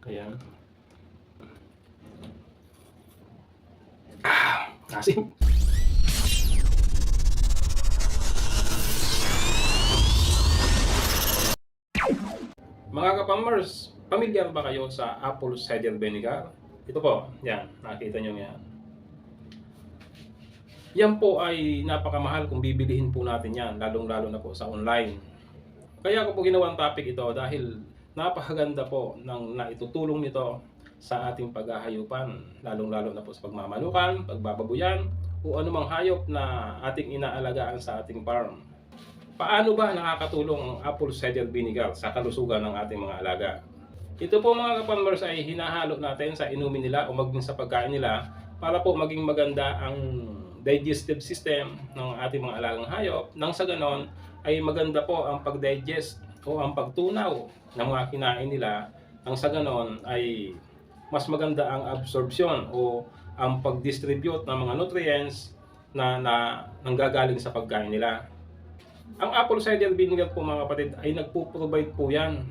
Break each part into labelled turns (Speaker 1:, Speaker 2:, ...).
Speaker 1: Ayan. Asim. Mga ka-farmers, pamilyar ba kayo sa apple cider vinegar? Ito po, yan, nakita nyo yan. Yan po ay napakamahal kung bibilihin po natin yan, lalong-lalo na po sa online. Kaya ko po ginawang topic ito dahil napakaganda po ng naitutulong nito sa ating paghahayupan, lalong-lalo na po sa pagmamanukan, pagbababuyan, o anumang hayop na ating inaalagaan sa ating farm. Paano ba nakakatulong ang apple cider vinegar sa kalusugan ng ating mga alaga? Ito po mga ka-farmers ay hinahalo natin sa inumin nila o maging sa pagkain nila para po maging maganda ang digestive system ng ating mga alagang hayop. Nang sa ganon ay maganda po ang pag-digest o ang pagtunaw ng mga kinain nila. Nang sa ganon ay mas maganda ang absorption o ang pag-distribute ng mga nutrients na nanggagaling sa pagkain nila. Ang apple cider vinegar po mga kapatid ay nagpo-provide po yan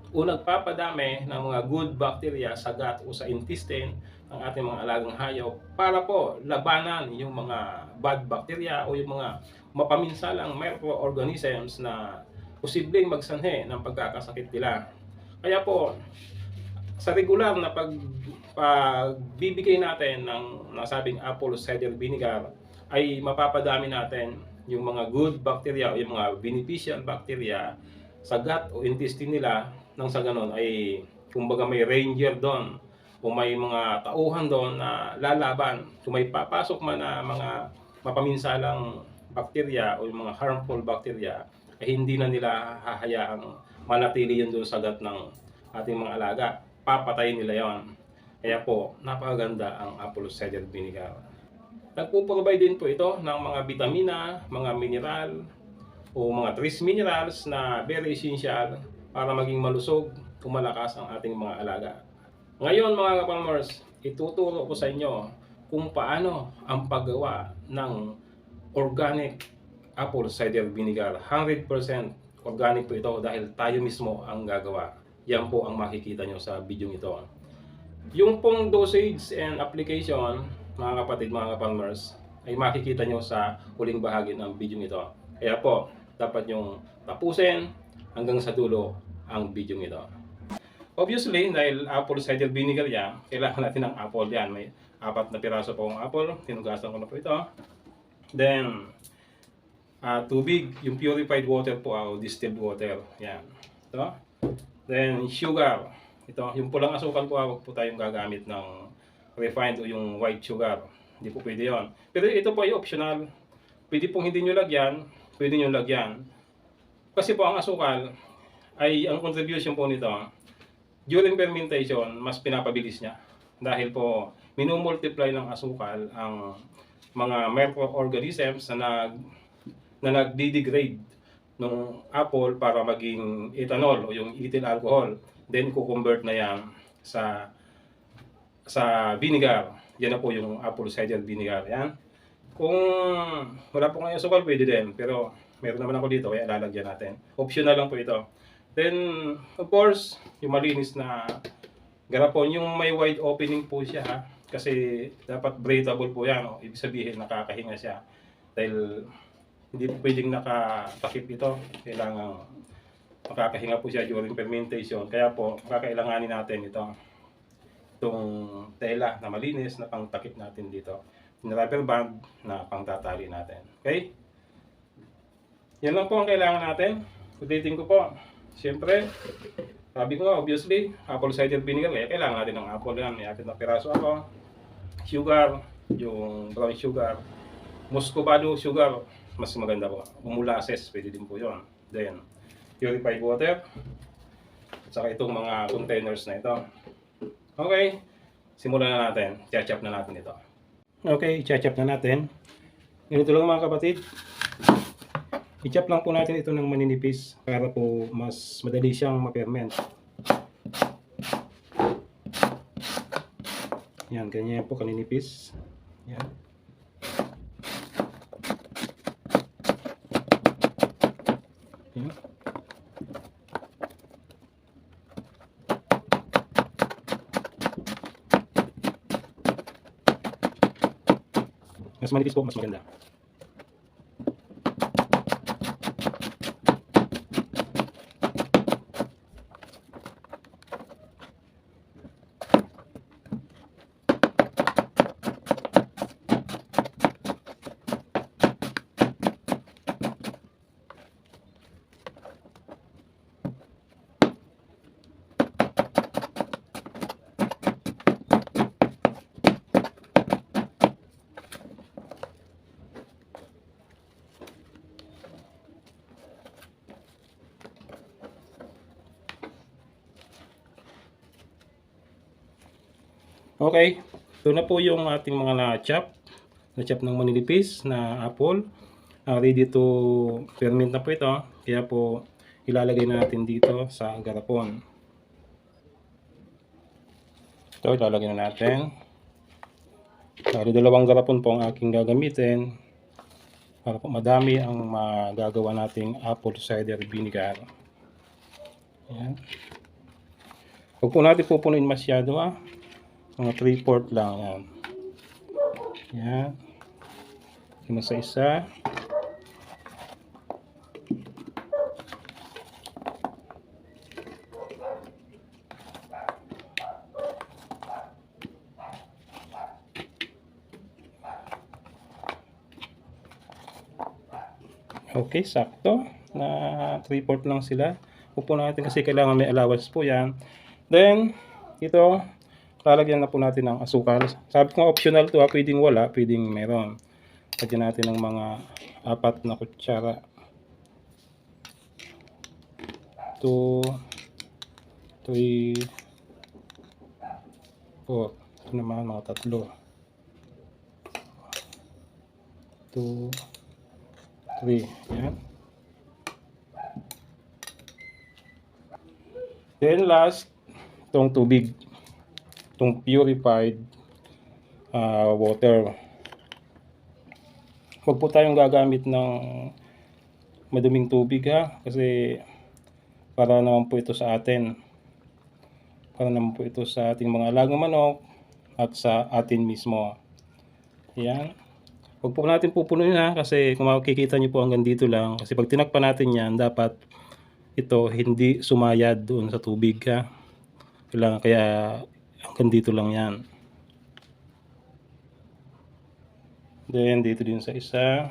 Speaker 1: o nagpapadami ng mga good bacteria sa gut o sa intestine ng ating mga alagang hayop para po labanan yung mga bad bacteria o yung mga mapaminsalang microorganisms na posibleng magsanhi ng pagkakasakit nila. Kaya po, sa regular na pagbibigay natin ng nasabing apple cider vinegar ay mapapadami natin yung mga good bacteria o yung mga beneficial bacteria sa gut o intestine nila. Nang sa ganon ay kumbaga may ranger doon o may mga tauhan doon na lalaban kung may papasok man na mga mapaminsalang bacteria o yung mga harmful bacteria ay hindi na nila hahayaang manatili yun doon sa gut ng ating mga alaga. Papatayin nila yon. Kaya po, napakaganda ang apple cider vinegar. Nagpo-provide din po ito ng mga vitamina, mga mineral, o mga trace minerals na very essential para maging malusog o malakas ang ating mga alaga. Ngayon mga ka-farmers, ituturo ko sa inyo kung paano ang paggawa ng organic apple cider vinegar. 100% organic po ito dahil tayo mismo ang gagawa. Yan po ang makikita nyo sa video ito. Yung pong dosage and application, mga kapatid, mga ka-farmers, ay makikita nyo sa huling bahagi ng video ito. Kaya po, dapat nyong tapusin hanggang sa dulo ang video ito. Obviously, dahil apple cider vinegar yan, kailangan natin ng apple yan. May 4 na piraso po ang apple, tinugasan ko na po ito. Then, tubig, yung purified water po, distilled water. Yan. Ito. Then, sugar. Ito, yung pulang asukal po, huwag po tayong gagamit ng refined o yung white sugar. Hindi po pwede yun. Pero ito po ay optional. Pwede pong hindi nyo lagyan, pwede nyo lagyan. Kasi po ang asukal, ay ang contribution po nito, during fermentation, mas pinapabilis niya. Dahil po, minumultiply ng asukal ang mga microorganisms na nagdi-degrade ng apple para maging ethanol o yung ethyl alcohol. Then, kukonvert na yan sa vinegar. Yan na po yung apple cider vinegar. Yan. Kung wala po ngayon asukal, pwede din. Pero meron naman ako dito, kaya lalagyan natin. Optional lang po ito. Then, of course, yung malinis na garapon, yung may wide opening po siya. Ha? Kasi dapat breathable po yan. O? Ibig sabihin, nakakahinga siya. Dahil hindi po pwedeng nakatakip ito. Kailangan makakahinga po siya during fermentation. Kaya po, kakailanganin natin itong tela na malinis na pangtakip natin dito. Yung rubber band na pangtatali natin. Okay? Yan lang po ang kailangan natin. Ulitin ko po. Siyempre, sabi ko nga, obviously, apple cider vinegar, kaya kailangan natin ng apple yan. May 4 na piraso ako. Sugar, yung brown sugar. Muscovado sugar, mas maganda po. Molasses, pwede din po yun. Then, purified water. At saka itong mga containers na ito. Okay, simulan na natin. Chachap na natin ito. Okay, chachap na natin. Ganito lang mga kapatid. I-chop lang po natin ito ng maninipis para po mas madali siyang ma-ferment. Yan, ganyan po kaninipis. Yan. Yan. Mas manipis po, mas maganda. Okay, ito na po yung ating mga na-chop ng maninipis na apple. Ready to ferment na po ito. Kaya po ilalagay na natin dito sa garapon. Ito ilalagay na natin. Dalawang garapon po ang aking gagamitin para po madami ang magagawa nating apple cider vinegar. Ayan. Huwag po natin pupunuin masyado mga 3/4 lang yan. Yan. Isa-isa. Okay, sakto. Na 3/4 lang sila. Upo natin kasi kailangan may allowance po yan. Then, ito, lalagyan na po natin ng asukal. Sabi ko optional to pwedeng wala, pwedeng meron. Lagyan natin ng mga 4 na kutsara. 2, 3, 4. Ito naman mga 3. 2, 3. Yan. Then last, itong tubig. Itong purified water. Huwag po tayong gagamit ng maduming tubig kasi para naman po ito sa atin. Para naman po ito sa ating mga alagang manok at sa atin mismo. Ayan. Huwag po natin pupunuin kasi kung makikita nyo po hanggang dito lang. Kasi pag tinakpan natin yan, dapat ito hindi sumayad doon sa tubig Kailangan kaya hanggang dito lang yan. Then dito din sa isa.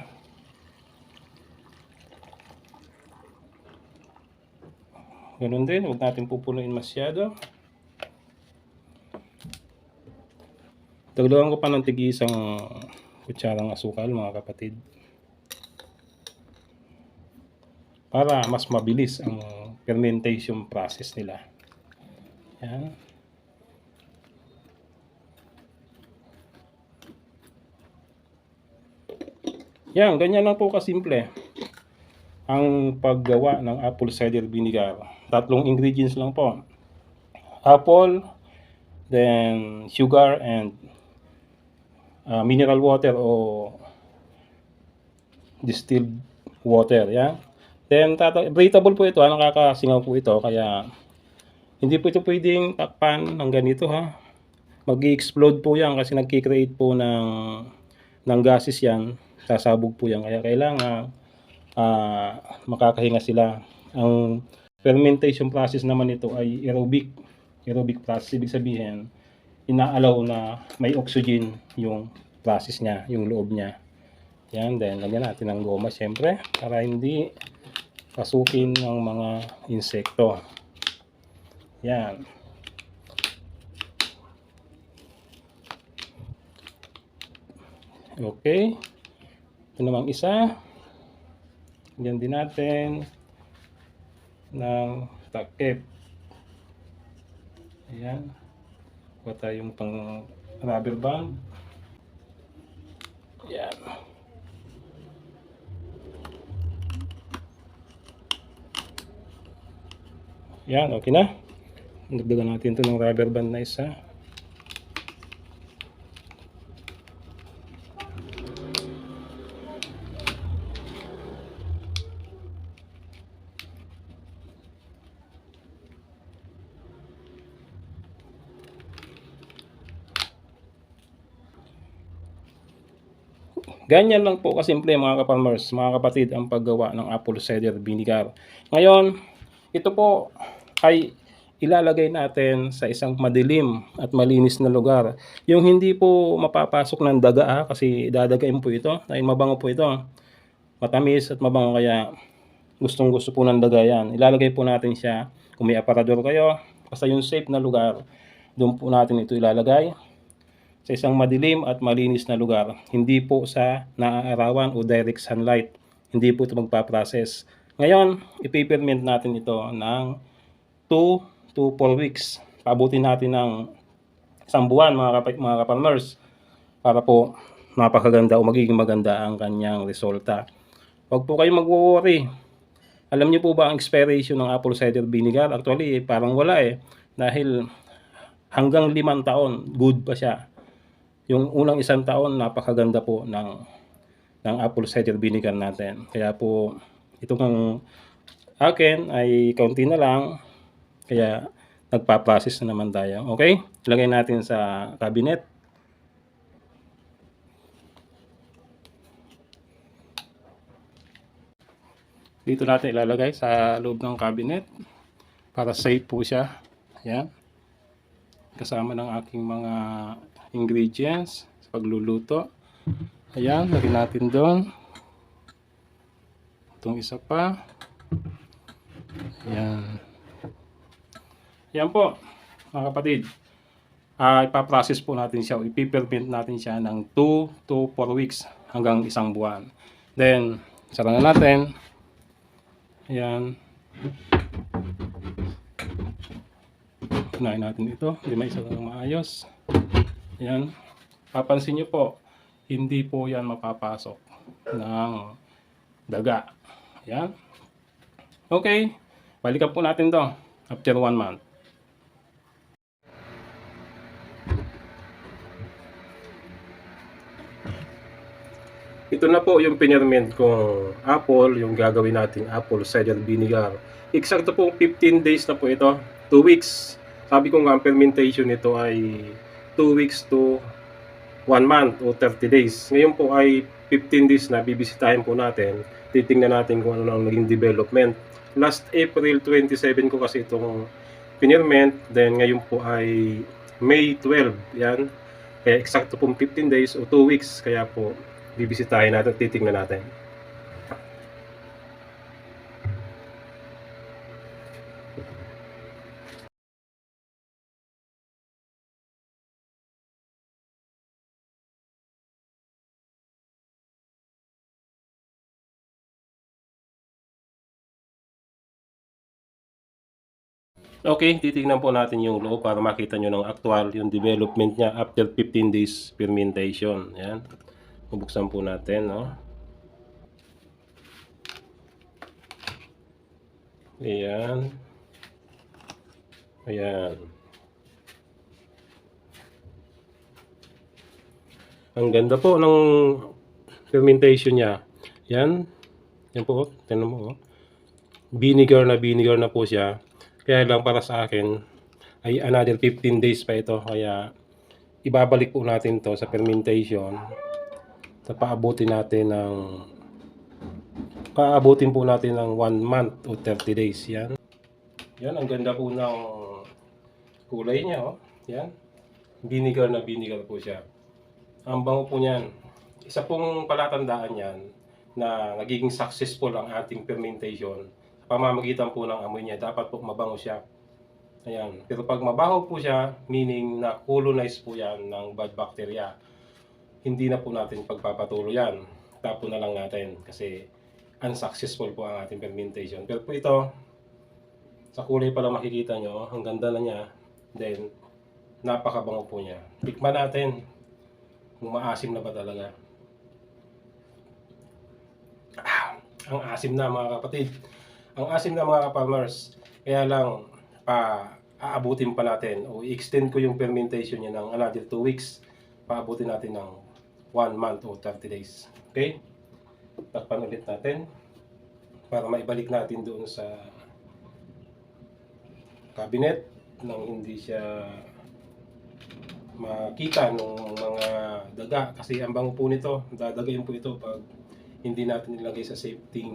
Speaker 1: Ganun din, huwag natin pupunuin masyado. Dagdagan ko pa ng tig-isang kutsarang asukal mga kapatid. Para mas mabilis ang fermentation process nila. Yan. Yan, ganyan lang po kasimple ang paggawa ng apple cider vinegar. 3 ingredients lang po. Apple, then sugar and mineral water o distilled water. Yan. Then breathable po ito, nakakasingaw po ito kaya hindi po ito pwedeng takpan ng ganito Mag-i-explode po yan kasi nagki-create po ng gases yan. Sasabog po yan kaya kailangan makakahinga sila. Ang fermentation process naman ito ay aerobic process. Ibig sabihin inaalaw na may oxygen yung process niya, yung loob niya. Yan, then lagyan natin ng goma syempre para hindi pasukin ng mga insekto. Yan. Okay. Ito namang isa. Lagyan din natin ng takip. Ayan. Kuha tayong pang rubber band. Ayan. Yan, okay na. Dagdagan natin ito ng rubber band na isa. Ganyan lang po kasimple mga ka-farmers, mga kapatid, ang paggawa ng apple cider vinegar. Ngayon, ito po ay ilalagay natin sa isang madilim at malinis na lugar. Yung hindi po mapapasok ng daga kasi dadagain po ito dahil mabango po ito. Matamis at mabango kaya gustong-gusto po ng daga yan. Ilalagay po natin siya, kung may aparador kayo, basta yung safe na lugar, doon po natin ito ilalagay sa isang madilim at malinis na lugar. Hindi po sa naaarawan o direct sunlight. Hindi po ito magpa-process. Ngayon, ipiperment natin ito ng 2 to 4 weeks. Paabutin natin ng isang buwan mga ka-farmers para po napakaganda o magiging maganda ang kanyang resulta. Huwag po kayong mag-worry. Alam niyo po ba ang expiration ng apple cider vinegar? Actually, parang wala dahil hanggang 5 taon, good pa siya. Yung unang 1 taon, napakaganda po ng apple cider vinegar natin. Kaya po, itong akin ay kaunti na lang. Kaya nagpa-process na naman tayo. Okay? Ilagay natin sa cabinet. Dito natin ilalagay sa loob ng cabinet para safe po siya. Ayan. Kasama ng aking mga ingredients sa pagluluto. Ayan, lagyan natin doon. Itong isa pa. Ayan. Ayan po, mga kapatid. Ipaprocess po natin siya, ipiperment natin siya ng 2 to 4 weeks hanggang 1 buwan. Then, sara na natin. Ayan. Unahin natin ito, hindi maisa lang maayos. Ayan. Papansin nyo po, hindi po yan mapapasok ng daga. Ayan. Okay. Balikan po natin to after 1 month. Ito na po yung pinerment kong apple, yung gagawin nating apple cider vinegar. Eksakto po 15 days na po ito, 2 weeks. Sabi ko nga ang fermentation nito ay 2 weeks to 1 month o 30 days. Ngayon po ay 15 days na, bibisitahin po natin. Titingnan natin kung ano ang naging development. Last April 27 ko kasi itong pinerment, then ngayon po ay May 12, yan. Kaya eksakto pong 15 days o 2 weeks, kaya po bibisitahin natin, titingnan natin. Okay, titingnan po natin yung loob para makita nyo ng actual yung development niya after 15 days fermentation. Yan. Bubuksan po natin, no? Ayan. Ayan. Ang ganda po ng fermentation niya. Yan. Yan po, tingnan mo. Vinegar na po siya. Kaya lang para sa akin ay another 15 days pa ito. Kaya ibabalik po natin to sa fermentation. Paabutin po natin ng 1 month o 30 days. Yan. Yan, ang ganda po ng kulay niya. Yan. Vinegar po siya. Ang bango po niyan. Isa pong palatandaan yan na nagiging successful ang ating fermentation. Pamamagitan po ng amoy niya, dapat po mabango siya. Ayan. Pero pag mabaho po siya, meaning na colonize po yan ng bad bacteria, hindi na po natin pagpapatuloy yan. Tapo na lang natin kasi unsuccessful po ang ating fermentation. Pero po ito, sa kulay pa lang makikita nyo, ang ganda na niya. Then, napakabango po niya. Tikman natin kung maasim na ba talaga. Ang asim na mga kapatid. Ang asim na mga ka-farmers. Kaya lang, aabutin pa natin o i-extend ko yung fermentation niya ng another 2 weeks. Paabutin natin ng 1 month o 30 days. Okay? Takpan ulit natin para maibalik natin doon sa cabinet nang hindi siya makita ng mga daga. Kasi ang bango po nito, dadagayin po ito pag hindi natin nilagay sa safety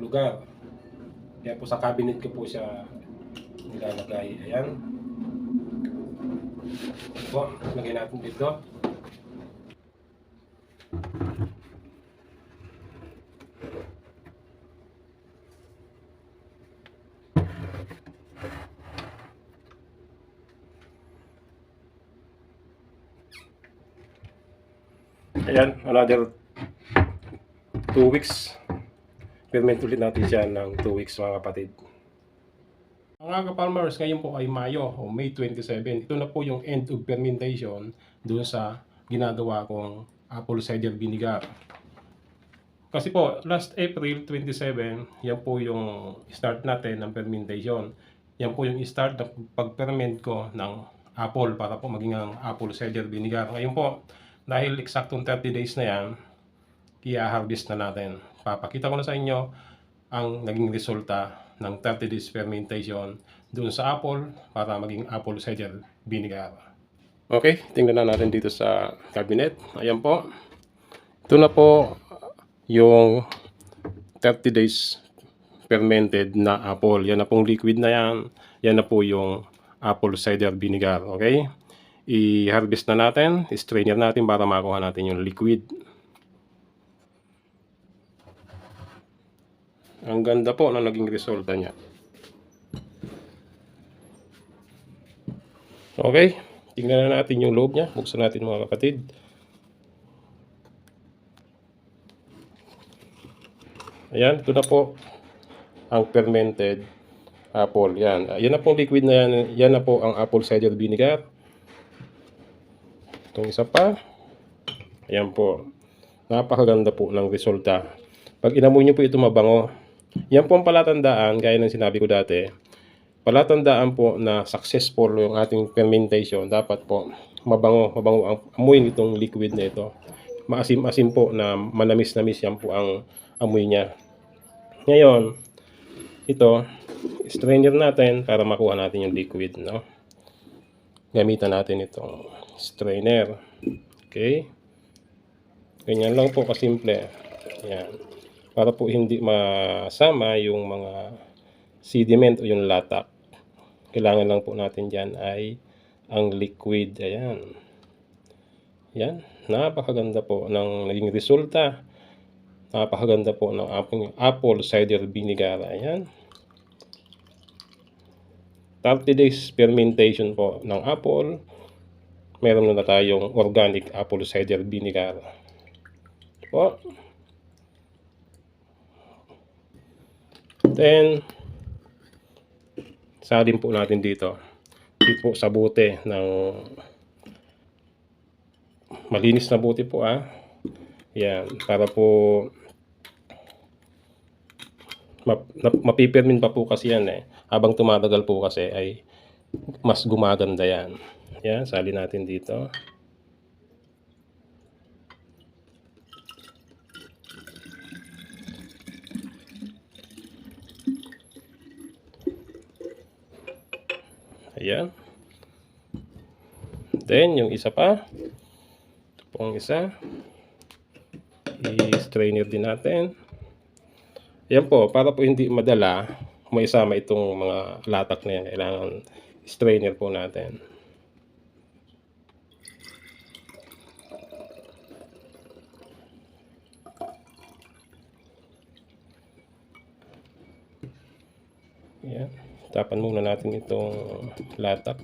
Speaker 1: lugar. Kaya po sa cabinet ko po siya nilalagay. Ayan. Po, lagay natin dito. Ayan, another 2 weeks. Ferment ulit natin siya ng 2 weeks mga kapatid. Mga ka-farmers, ngayon po ay Mayo o May 27. Ito na po yung end of fermentation doon sa ginagawa kong apple cider vinegar. Kasi po, last April 27, yan po yung start natin ng fermentation. Yan po yung start ng pag-ferment ko ng apple para po maging ang apple cider vinegar. Ngayon po, dahil eksaktong 30 days na yan, i-harvest na natin. Papakita ko na sa inyo ang naging resulta ng 30 days fermentation doon sa apple para maging apple cider vinegar. Okay, tingnan na natin dito sa cabinet. Ayan po. Ito na po yung 30 days fermented na apple. Yan na pong liquid na yan. Yan na po yung apple cider vinegar. Okay? I-harvest na natin. I-strainer natin para makuha natin yung liquid. Ang ganda po na naging resulta niya. Okay, tingnan na natin yung loob niya. Buksan natin mga kapatid. Ayan, ito na po ang fermented apple. Yan. Yan na pong liquid na yan. Yan na po ang apple cider vinegar. Itong isa pa. Ayan po. Napakaganda po ng resulta. Pag inamoy nyo po ito mabango. Yan po ang palatandaan, gaya ng sinabi ko dati. Palatandaan po na successful yung ating fermentation. Dapat po mabango ang amoy nitong liquid na ito. Maasim-asim po na manamis-namis yan po ang amoy niya. Ngayon, ito, strainer natin para makuha natin yung liquid, no? Gamitan natin itong strainer. Okay? Ganyan lang po kasimple. Yan. Para po hindi masama yung mga sediment o yung latak. Kailangan lang po natin dyan ay ang liquid. Ayan. Yan. Napakaganda po ng naging resulta. Napakaganda po ng apple cider vinegar. Ayan. 30 days fermentation po ng apple. Meron na tayong organic apple cider vinegar. Po. Then, salin po natin dito. Dito po sa bote ng malinis na bote po Yan, para po mapipermin pa po kasi yan Habang tumatagal po kasi ay mas gumaganda yan. Yan, salin natin dito. Ayan. Then, yung isa pa. Ito pong isa. I-strainer din natin. Ayan po, para po hindi madala, may isama itong mga latak na yan. Kailangan strainer po natin. Ayan. Tapan muna natin itong latak.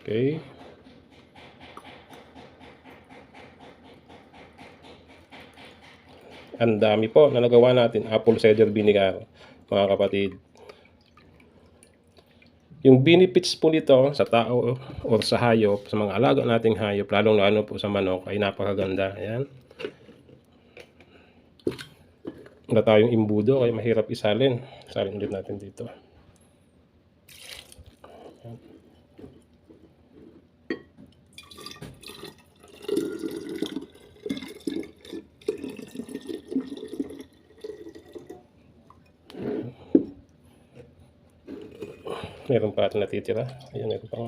Speaker 1: Okay. Ang dami po na nagawa natin apple cider vinegar, mga kapatid. Yung benefits po nito sa tao o sa hayop, sa mga alaga nating hayop, lalong-lalo po sa manok, ay napakaganda. Ayan. Wala tayong imbudo kaya mahirap isalin. Salin ulit natin dito. Meron pa ito natitira. Ayan, ito pa.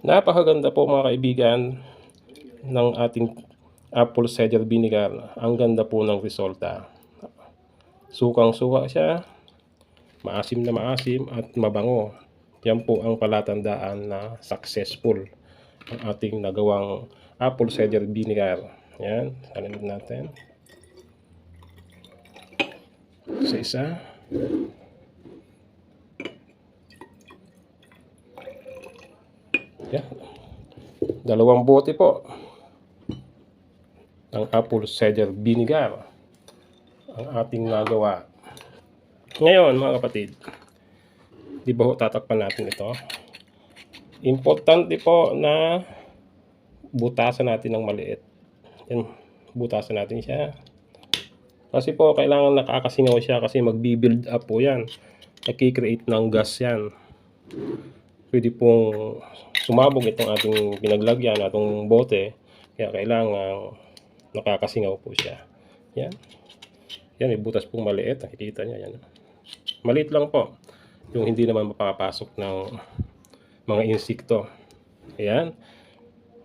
Speaker 1: Napakaganda po mga kaibigan ng ating apple cider vinegar. Ang ganda po ng resulta. Sukang-suka siya, maasim na maasim at mabango. Yan po ang palatandaan na successful ang ating nagawang apple cider vinegar. Yan, salin natin. Isa-isa. Yan. 2 bote po ng apple cider vinegar ang ating nagawa. Ngayon mga kapatid, di ba ho tatakpan natin ito? Importante po na butasan natin ng maliit. Yan, butasan natin siya. Kasi po kailangan nakakasingaw siya kasi magbi-build up po yan. Nagki-create ng gas yan. Pwede pong sumabog itong ating pinaglagyan, atong bote. Kaya kailangan nakakasingaw po siya. Yan. Yan, may butas pong maliit. Nakikita niya yan. Maliit lang po. Yung hindi naman mapapasok ng mga insekto. Ayan.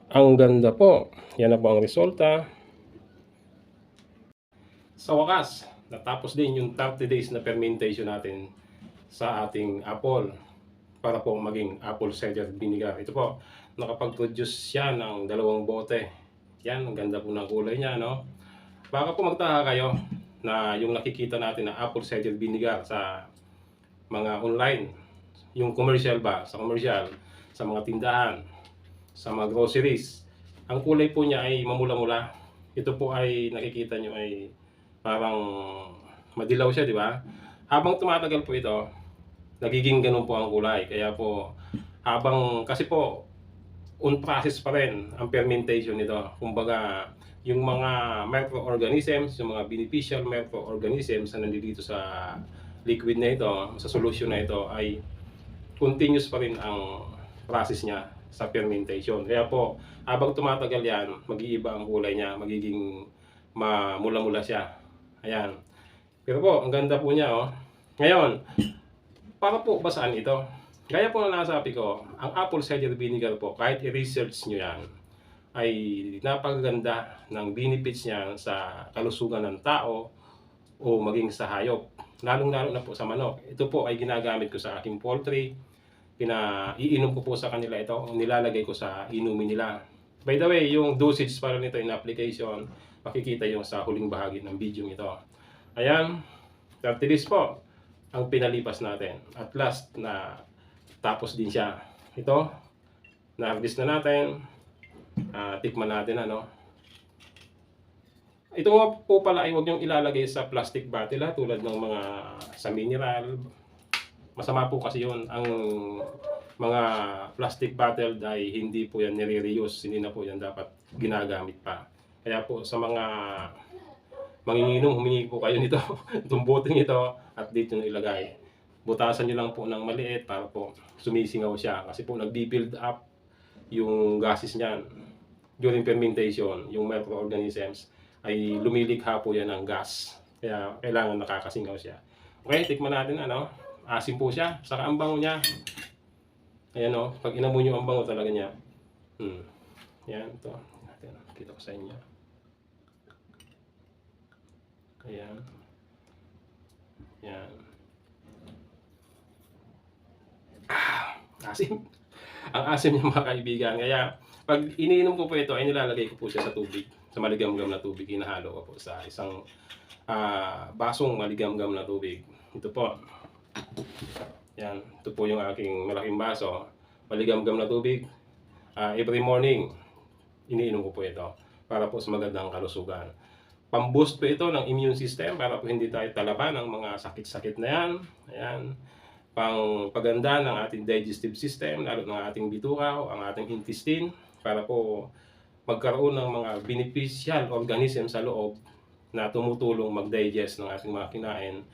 Speaker 1: Ang ganda po. Yan na po ang resulta. Sa wakas, natapos din yung 30 days na fermentation natin sa ating apple para po maging apple cider vinegar. Ito po, nakapag-produce siya ng 2 bote. Yan, ang ganda po ng kulay niya, no? Baka po magtaka kayo na yung nakikita natin na apple cider vinegar sa mga online, yung commercial ba, sa commercial, sa mga tindahan, sa mga groceries, ang kulay po niya ay mamula-mula. Ito po ay nakikita nyo ay parang madilaw siya, di ba? Habang tumatagal po ito, nagiging ganun po ang kulay. Kaya po, kasi po, on process pa rin ang fermentation nito. Kumbaga, yung mga microorganisms, yung mga beneficial microorganisms na nandito sa liquid na ito, sa solution na ito, ay continuous pa rin ang process niya sa fermentation. Kaya po, habang tumatagal yan, mag-iiba ang kulay niya, magiging mamula-mula siya. Ayan. Pero po, ang ganda po niya, oh. Ngayon, para po basaan ito? Gaya po na nasabi ko, ang apple cider vinegar po, kahit i-research nyo yan, ay napakaganda ng benefits niya sa kalusugan ng tao o maging sa hayop. Lalong-lalo na po sa manok. Ito po ay ginagamit ko sa aking poultry. Iinom ko po sa kanila ito. Nilalagay ko sa inumin nila. By the way, yung dosage para nito in application, makikita yung sa huling bahagi ng video ito. Ayan, 30 days po ang pinalipas natin. At last na tapos din siya. Ito, na-harvest na natin. Tikman natin ano. Ito nga po pala ay huwag niyong ilalagay sa plastic bottle tulad ng mga sa mineral. Masama po kasi yun. Ang mga plastic bottle ay hindi po yan nire-reuse. Hindi na po yan dapat ginagamit pa. Kaya po sa mga manginginom, humingi po kayo nito. Itong boteng ito at dito nyo ilagay. Butasan nyo lang po ng maliit para po sumisingaw siya. Kasi po nagbi-build up yung gases niyan. During fermentation, yung microorganisms ay lumilikha po yan ng gas. Kaya kailangan nakakasingaw siya. Okay, tikman natin ano. Asim po siya. Saka ang bango niya. Ayan o, pag inamoy nyo ang bango talaga niya. Yan, ito. Kita ko sa inyo. Ayan. Yan. Asim. Ang asim niya mga kaibigan. Kaya pag iniinom ko po ito ay nilalagay ko po siya sa tubig. Sa maligam-gam na tubig. Hinahalo ko po sa isang basong maligam-gam na tubig. Ito po. Yan. Ito po yung aking malaking baso. Maligam-gam na tubig. Every morning, iniinom ko po ito. Para po sa magandang kalusugan. Pamboost po ito ng immune system para po hindi tayo talaban ng mga sakit-sakit na yan. Ayan. Pang paganda ng ating digestive system, lalo ng ating bitukaw, ang ating intestine, para po magkaroon ng mga beneficial organism sa loob na tumutulong mag-digest ng ating mga kinain.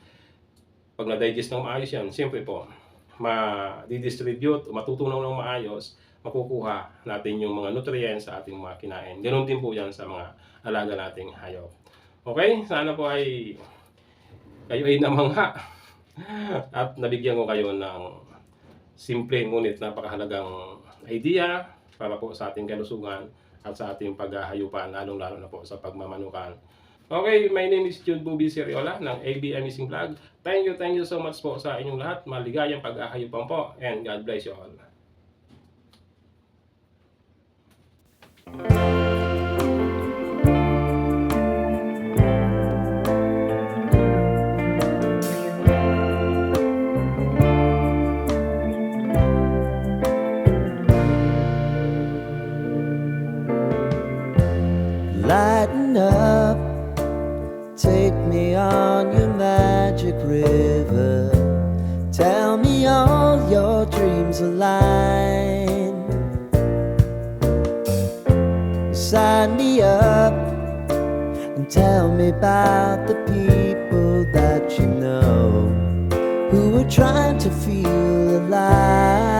Speaker 1: Pag na-digest ng maayos yan, siyempre po, ma-distribute, matutunaw ng maayos, makukuha natin yung mga nutrients sa ating mga kinain. Ganon din po yan sa mga alaga nating hayop. Okay, sana po ay kayo ay namangha at nabigyan ko kayo ng simple ngunit napakahalagang idea para po sa ating kalusugan at sa ating paghahayupan, lalong-lalo na po sa pagmamanukan. Okay, my name is Jude Bubi Seriola ng AB Amazing Vlog. Thank you so much po sa inyong lahat. Maligayang paghahayupan po and God bless you all.
Speaker 2: Lighten up, take me on your magic river. Tell me all your dreams align. Sign me up and tell me about the people that you know who are trying to feel alive.